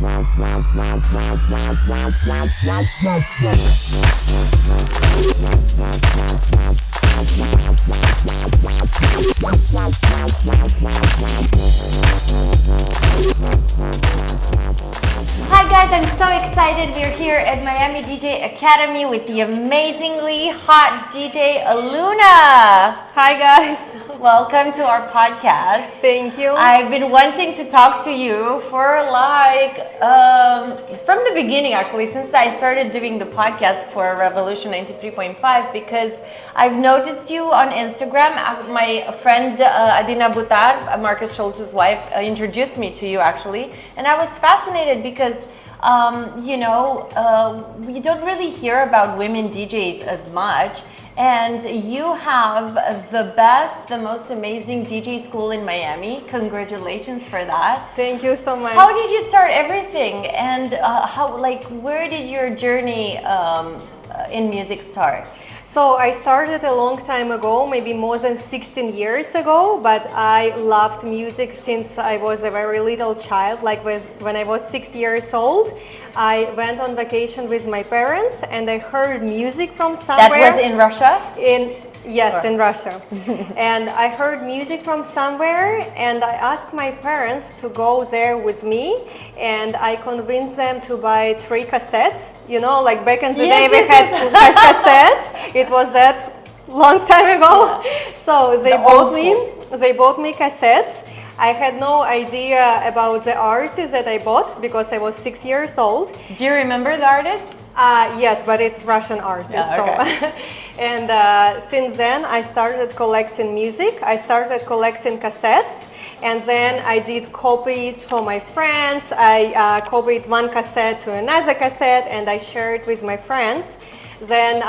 Hi guys, I'm so excited. We're here at Miami DJ Academy with the amazingly hot DJ Aloona. Hi guys. Welcome to our podcast. Thank you. I've been wanting to talk to you for from the beginning actually, since I started doing the podcast for Revolution 93.5, because I've noticed you on Instagram. My friend Adina Butar, Marcus Schultz's wife, introduced me to you actually, and I was fascinated because we don't really hear about women DJs as much. And you have the best, the most amazing DJ school in Miami. Congratulations for that. Thank you so much. How did you start everything? And where did your journey in music start? So I started a long time ago, maybe more than 16 years ago, but I loved music since I was a very little child, like when I was 6 years old. I went on vacation with my parents and I heard music from somewhere. That was in Russia? Yes, in Russia. And I heard music from somewhere and I asked my parents to go there with me, and I convinced them to buy 3 cassettes. You know, like back in the day we had cassettes. It was that long time ago. So they bought me cassettes. I had no idea about the artists that I bought because I was 6 years old. Do you remember the artist? Yes, but it's Russian artists. Yeah, okay. So. And since then I started collecting music. I started collecting cassettes, and then I did copies for my friends. I copied one cassette to another cassette and I shared with my friends. Then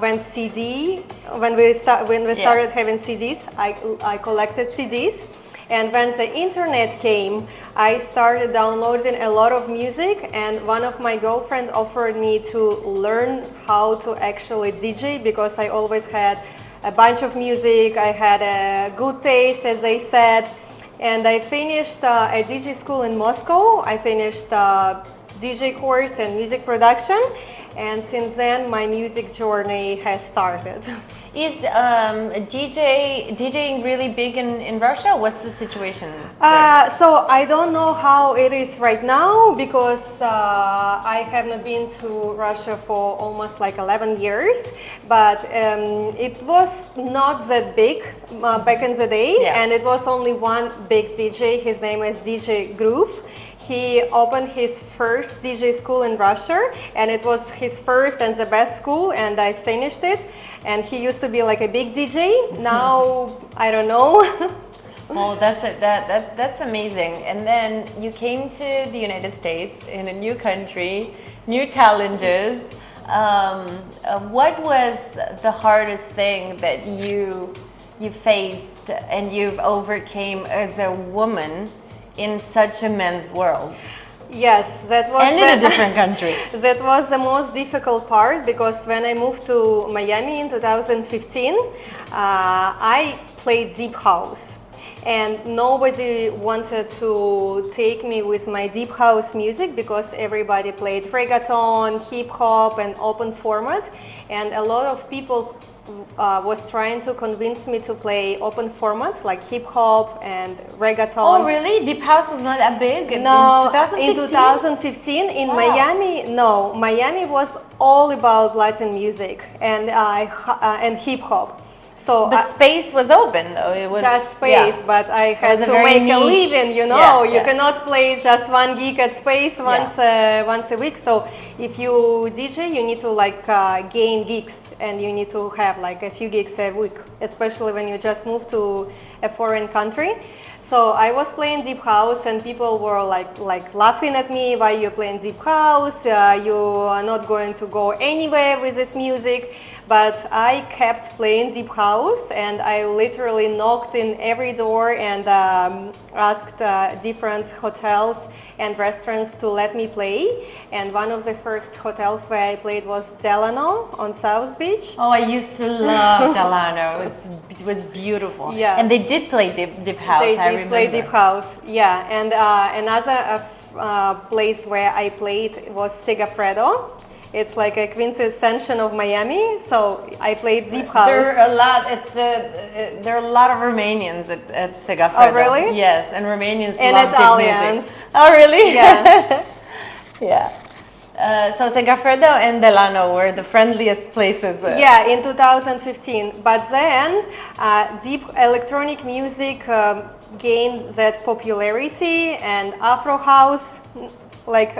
when we started having CDs, I collected CDs. And when the internet came, I started downloading a lot of music, and one of my girlfriends offered me to learn how to actually DJ because I always had a bunch of music. I had a good taste, as they said. And I finished a DJ school in Moscow. I finished DJ course and music production. And since then, my music journey has started. Is DJing really big in Russia? What's the situation? So I don't know how it is right now because I have not been to Russia for almost like 11 years, but it was not that big back in the day, and it was only one big DJ. His name is DJ Groove. He opened his first DJ school in Russia, and it was his first and the best school, and I finished it. And he used to be like a big DJ. Now, I don't know. Oh, that's amazing. And then you came to the United States in a new country, new challenges. What was the hardest thing that you faced and you've overcame as a woman in such a men's world? Yes, that was in a different country. That was the most difficult part because when I moved to Miami in 2015, I played deep house, and nobody wanted to take me with my deep house music because everybody played reggaeton, hip hop, and open format, and a lot of people was trying to convince me to play open formats like hip hop and reggaeton. Oh, really? Deep house was not that big? No, in 2015 in Miami, no. Miami was all about Latin music and hip hop. So, but space was open though. It was just space, but I had to make a living. You know, you cannot play just one gig at space once a week. So if you DJ, you need to gain gigs, and you need to have like a few gigs a week, especially when you just move to a foreign country. So I was playing deep house, and people were like laughing at me. Why you playing deep house? You are not going to go anywhere with this music. But I kept playing deep house, and I literally knocked in every door and asked different hotels and restaurants to let me play. And one of the first hotels where I played was Delano on South Beach. Oh, I used to love Delano. It was beautiful. Yeah. And they did play deep house. They did play deep house. Yeah. And another place where I played was Segafredo. It's like a quintessential of Miami, so I played deep house. There are a lot. There are a lot of Romanians at Segafredo. Oh, really? Yes, and Romanians And love Italians. music. Oh, really? Yeah. Yeah. So Segafredo and Delano were the friendliest places. Yeah, in 2015. But then deep electronic music gained that popularity, and Afro house, like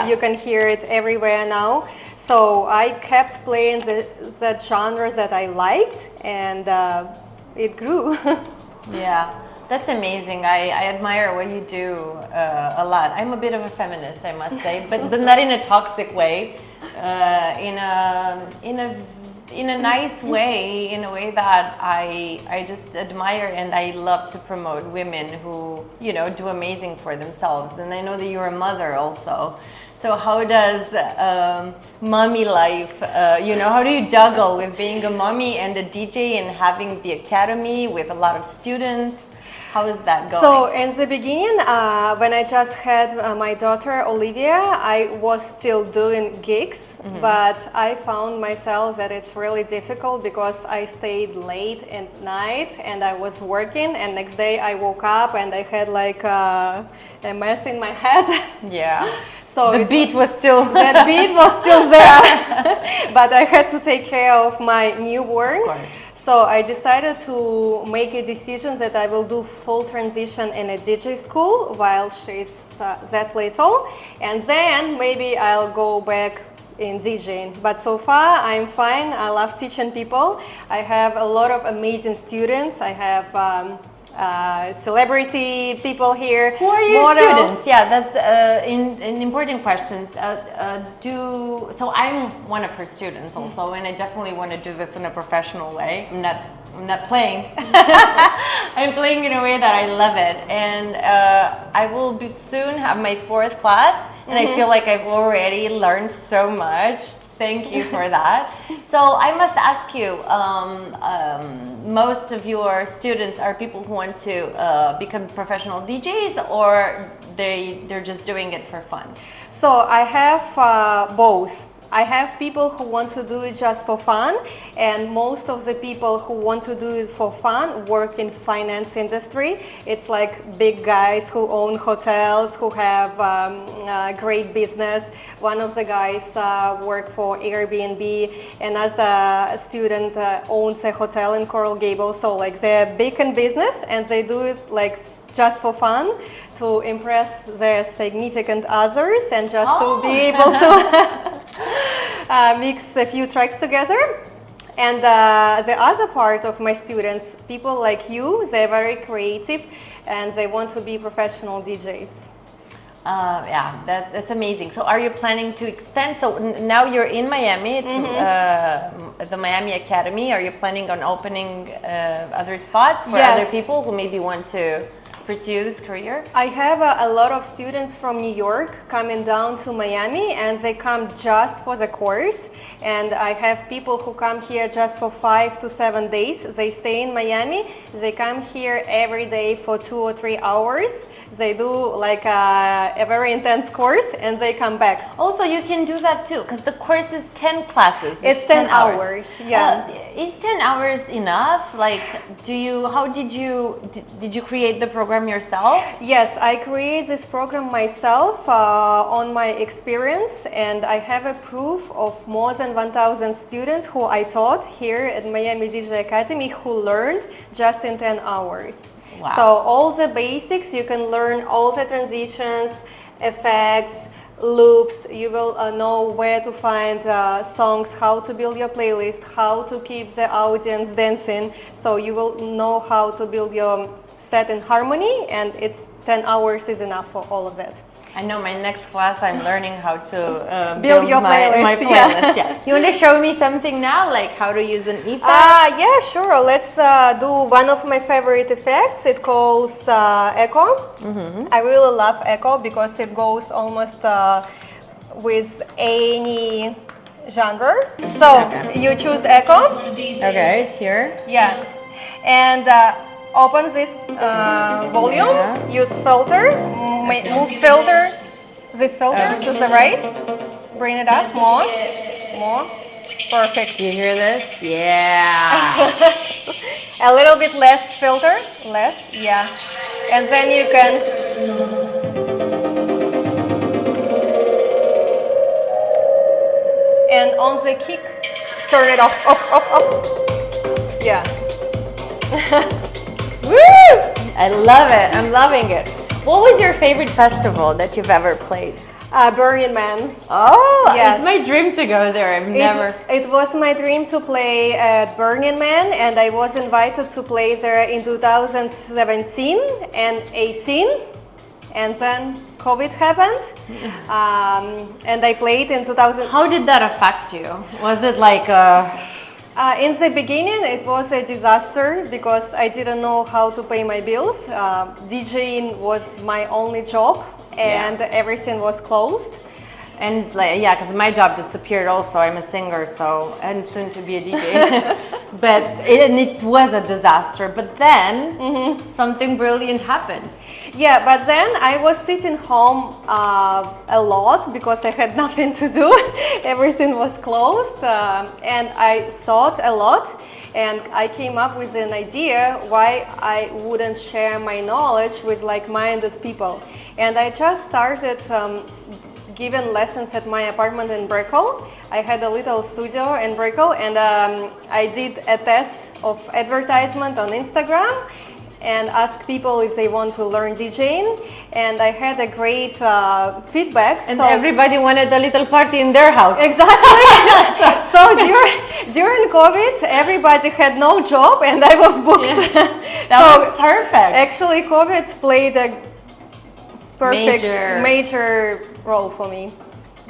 you can hear it everywhere now. So I kept playing that genre that I liked, and it grew. Yeah, that's amazing. I admire what you do a lot. I'm a bit of a feminist, I must say, but not in a toxic way. In a nice way, in a way that I just admire, and I love to promote women who, you know, do amazing for themselves. And I know that you're a mother also. So how does mommy life, you know, how do you juggle with being a mommy and a DJ and having the academy with a lot of students? How is that going? So in the beginning, when I just had my daughter Olivia, I was still doing gigs, but I found myself that it's really difficult because I stayed late at night and I was working, and next day I woke up and I had like a mess in my head. Yeah. So the beat was still that beat was still there, but I had to take care of my newborn. Of course. So I decided to make a decision that I will do full transition in a DJ school while she's that little, and then maybe I'll go back in DJing. But so far I'm fine. I love teaching people. I have a lot of amazing students. I have celebrity people here. Who are your models. students? Yeah, that's an important question. So I'm one of her students also, and I definitely want to do this in a professional way. I'm not playing. I'm playing in a way that I love it, and I will soon have my 4th class, and I feel like I've already learned so much. Thank you for that. So I must ask you, most of your students are people who want to become professional DJs, or they're just doing it for fun? So I have both. I have people who want to do it just for fun, and most of the people who want to do it for fun work in finance industry. It's like big guys who own hotels, who have great business. One of the guys work for Airbnb, and as a student owns a hotel in Coral Gables. So like they're big in business, and they do it like just for fun, to impress their significant others, and just to be able to mix a few tracks together. And the other part of my students, people like you, they're very creative and they want to be professional DJs. Yeah, that's amazing. So are you planning to extend? So now you're in Miami, it's the Miami Academy. Are you planning on opening other spots for other people who maybe want to pursue this career? I have a lot of students from New York coming down to Miami, and they come just for the course. And I have people who come here just for 5 to 7 days. They stay in Miami. They come here every day for 2 or 3 hours. They do like a very intense course, and they come back. Also, you can do that too, because the course is 10 classes. It's 10 hours. Yeah. Is 10 hours enough? Like, how did you create the program yourself? Yes, I create this program myself on my experience, and I have a proof of more than 1,000 students who I taught here at Miami DJ Academy who learned just in 10 hours. Wow. So all the basics, you can learn all the transitions, effects, loops. You will know where to find songs, how to build your playlist, how to keep the audience dancing. So you will know how to build your set in harmony, and it's 10 hours is enough for all of that. I know my next class I'm learning how to build your playlist. My playlist. Yeah. You want to show me something now, like how to use an effect? Yeah, sure. Let's do one of my favorite effects. It calls echo. I really love echo because it goes almost with any genre. So you choose echo. Okay, it's here. Yeah. And open this volume, use filter, move filter This filter to the right. Bring it up more. More. Perfect. You hear this? Yeah. A little bit less filter. Less. Yeah. And then you can. And on the kick, turn it off. Off. Yeah. Woo! I love it. I'm loving it. What was your favorite festival that you've ever played? Burning Man. Oh, yes. It's my dream to go there. I've never. It was my dream to play at Burning Man, and I was invited to play there in 2017 and 18, and then COVID happened, and I played in 2000. How did that affect you? Was it like in the beginning, it was a disaster because I didn't know how to pay my bills. DJing was my only job, and everything was closed. And like, yeah, because my job disappeared also. I'm a singer, so, and soon to be a DJ. But it was a disaster. But then something brilliant happened. Yeah, but then I was sitting home a lot because I had nothing to do. Everything was closed, and I thought a lot. And I came up with an idea why I wouldn't share my knowledge with like-minded people. And I just started giving lessons at my apartment in Brickell. I had a little studio in Brickell, and I did a test of advertisement on Instagram and asked people if they want to learn DJing, and I had a great feedback. And so everybody wanted a little party in their house. Exactly. So during COVID, everybody had no job, and I was booked. Yeah. That was perfect. Actually, COVID played a perfect major role for me.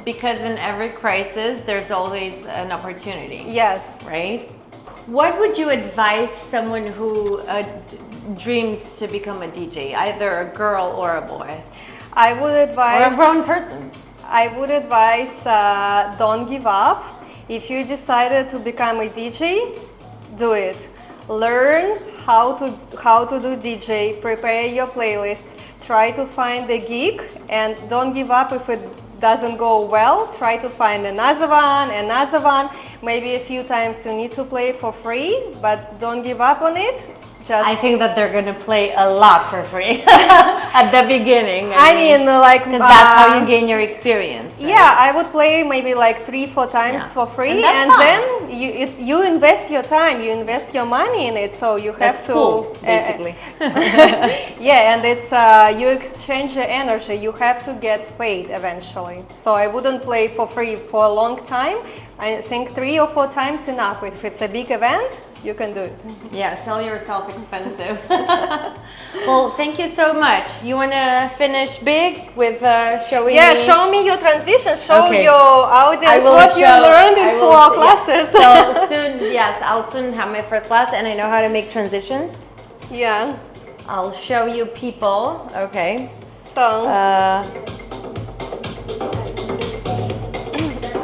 Because in every crisis, there's always an opportunity. Yes. Right? What would you advise someone who dreams to become a DJ, either a girl or a boy? I would advise... Or a grown person. I would advise don't give up. If you decided to become a DJ, do it. Learn how to do DJ, prepare your playlist, try to find a gig, and don't give up if it doesn't go well. Try to find another one. Maybe a few times you need to play for free, but don't give up on it. I think that they're gonna play a lot for free at the beginning. I mean, like, because that's how you gain your experience. Right? Yeah, I would play maybe like 3-4 times for free, and then you invest your time, you invest your money in it, so you have to school, basically. Yeah, and it's you exchange your energy. You have to get paid eventually. So I wouldn't play for free for a long time. I think 3 or 4 times enough. If it's a big event, you can do it. Yeah, sell yourself expensive. Well, thank you so much. You want to finish big with showing me? Show me your transition. Show your audience what you learned in 4 classes. Yeah. So soon, yes, I'll soon have my first class, and I know how to make transitions. Yeah. I'll show you people. Okay. So.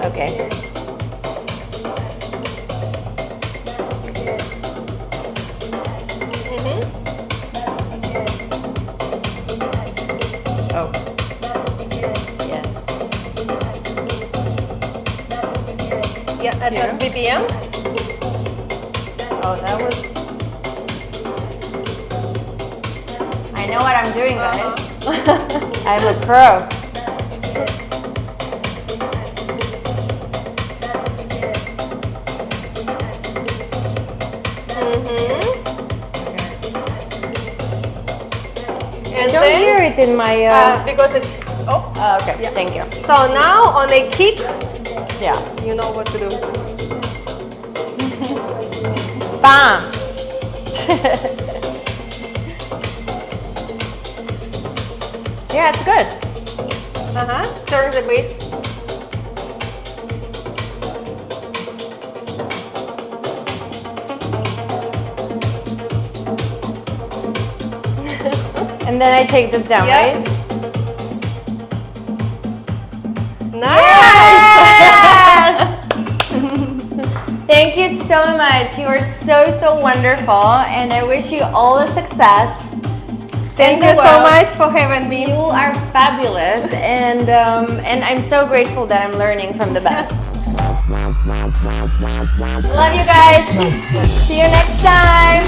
Okay. Oh. Yes. Yeah, adjust BPM. Oh, that was... I know what I'm doing, guys. I'm a pro. And I don't hear it in my... because it's... Oh, okay, yeah. Thank you. So now on a kick, you know what to do. Bam! Yeah, it's good. Turn the bass. And then I take this down, right? Nice! Yes! Thank you so much. You are so wonderful, and I wish you all the success. Thank you so much for having me. You are fabulous, and I'm so grateful that I'm learning from the best. Love you guys. See you next time.